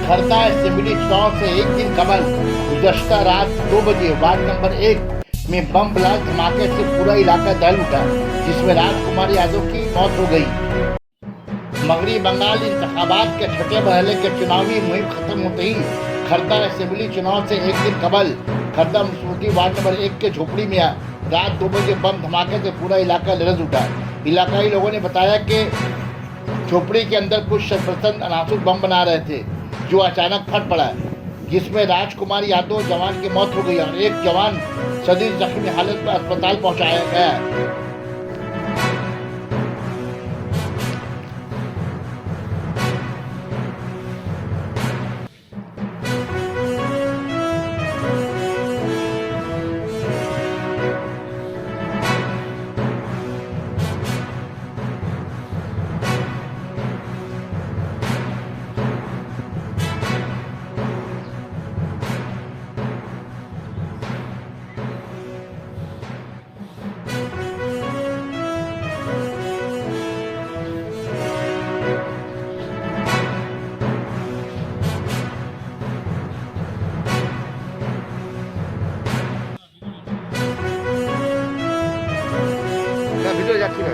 खरता assembly चुनाव से एक दिन कबल गुज़श्ता रात 2 बजे वार्ड नंबर 1 में बम ब्लास्ट धमाके से पूरा इलाका दहल उठा, जिसमें राजकुमार यादव की मौत हो गई। मगरी बंगाल इंतखाबात के छठे मरहले के चुनावी मुहिम खत्म होते ही खरता असेंबली चुनाव से एक दिन कबल खरता म्यूनिसिपलिटी वार्ड नंबर 1 के झोपड़ी में रात 2 बजे बम धमाके से पूरा इलाका लरज उठा। इलाकाई लोगों ने बताया कि झोपड़ी के अंदर कुछ शरपसंद अनासुर बम बना रहे थे, जो अचानक फट पड़ा, जिसमें राजकुमार यादव जवान की मौत हो गई और एक जवान शदीद जख्मी हालत में अस्पताल पहुंचाया गया। ভিতরে যাচ্ছি না।